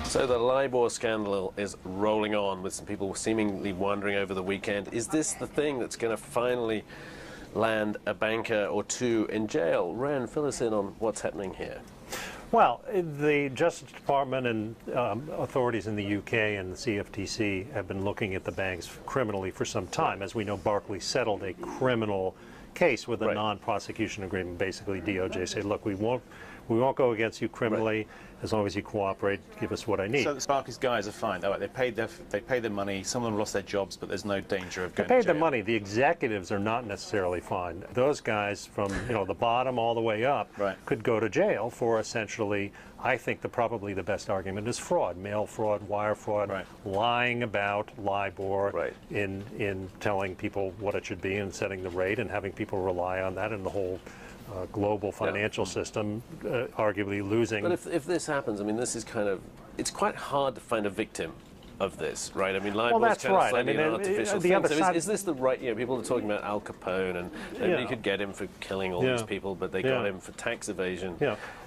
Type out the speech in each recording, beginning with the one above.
So the Libor scandal is rolling on, with some people seemingly wondering over the weekend, is this the thing that's going to finally land a banker or two in jail? Ren, fill us in on what's happening here. Well, the Justice Department and authorities in the UK and the CFTC have been looking at the banks criminally for some time. As we know, Barclays settled a criminal case with a non-prosecution agreement. Basically, DOJ said, look, we won't go against you criminally as long as you cooperate, give us what I need. So the Barclays guys are fine. They paid their money. Some of them lost their jobs, but there's no danger of going to jail. They paid their money. The executives are not necessarily fine. Those guys from the bottom all the way up could go to jail for essentially, I think probably the best argument is fraud, mail fraud, wire fraud, lying about Libor in telling people what it should be and setting the rate and having people rely on that, and the whole global financial system arguably losing. But if this happens, I mean, this is it's quite hard to find a victim of this, right? I mean, Libor is kind of slightly an artificial thing. So is this the right, people are talking about Al Capone, and you could get him for killing all these people, but they got him for tax evasion.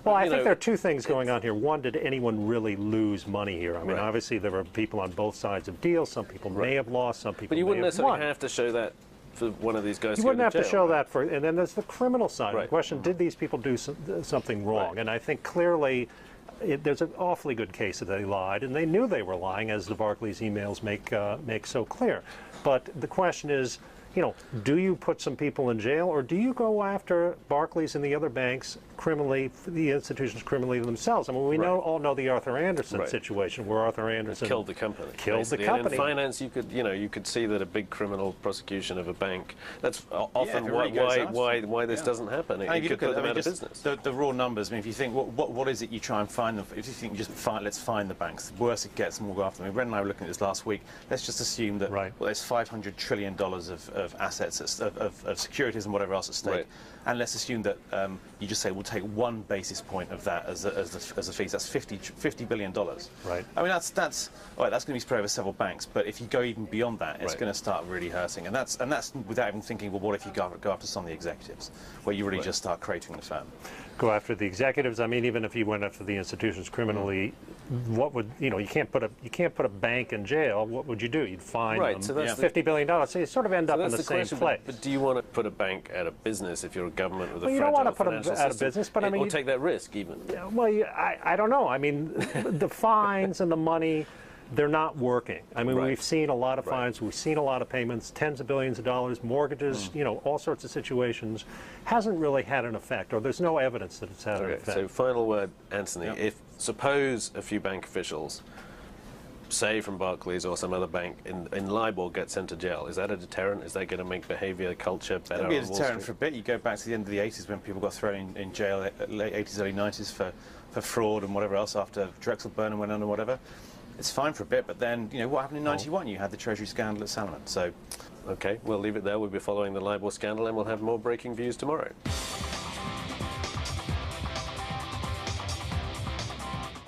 Well, I think there are two things going on here. One, did anyone really lose money here? I mean, obviously there were people on both sides of deals. Some people may have lost, some people may have won. But you wouldn't necessarily have to show that for one of these guys. You wouldn't have to show that for, and then there's the criminal side of the question. Did these people do something wrong? And I think clearly there's an awfully good case that they lied, and they knew they were lying, as the Barclays emails make so clear. But the question is, do you put some people in jail, or do you go after Barclays and the other banks criminally, the institutions criminally themselves? I mean, we all know the Arthur Andersen situation, where Arthur Andersen killed the company. And in finance, you could see that a big criminal prosecution of a bank. That's often why this doesn't happen. It could put them out of business. The raw numbers. I mean, if you think what is it you try and find them? If you think let's find the banks, the worse it gets, and we'll go after them. I mean, Ren and I were looking at this last week. Let's just assume that there's $500 trillion of assets, of securities and whatever else at stake, and let's assume that you just say we'll take 1 basis point of that as the fees. That's $50 billion. Right. I mean, that's all right. That's going to be spread over several banks. But if you go even beyond that, it's going to start really hurting. And that's without even thinking, well, what if you go after some of the executives, where you really just start creating the firm? Go after the executives. I mean, even if you went after the institutions criminally, what would you can't put a bank in jail. What would you do? You'd fine them so that's $50 billion. So you sort of end up in the same place. But do you want to put a bank out of business if you're a government with a you fragile don't want to put financial them out of business, but I mean, or take that risk even. Well, I don't know. I mean, the fines and the money, they're not working. I mean, we've seen a lot of fines, we've seen a lot of payments, tens of billions of dollars, mortgages, all sorts of situations. Hasn't really had an effect, or there's no evidence that it's had an effect. So final word, Anthony. If suppose a few bank officials, say from Barclays or some other bank in Libor, get sent to jail, is that a deterrent? Is that going to make behavior, culture better? It'll be a deterrent for a bit. You go back to the end of the 80s when people got thrown in jail, late 80s, early 90s for fraud and whatever else after Drexel Burnham went under, whatever. It's fine for a bit, but then, what happened in 91? You had the Treasury scandal at Salomon. So, okay, we'll leave it there. We'll be following the Libor scandal, and we'll have more breaking views tomorrow.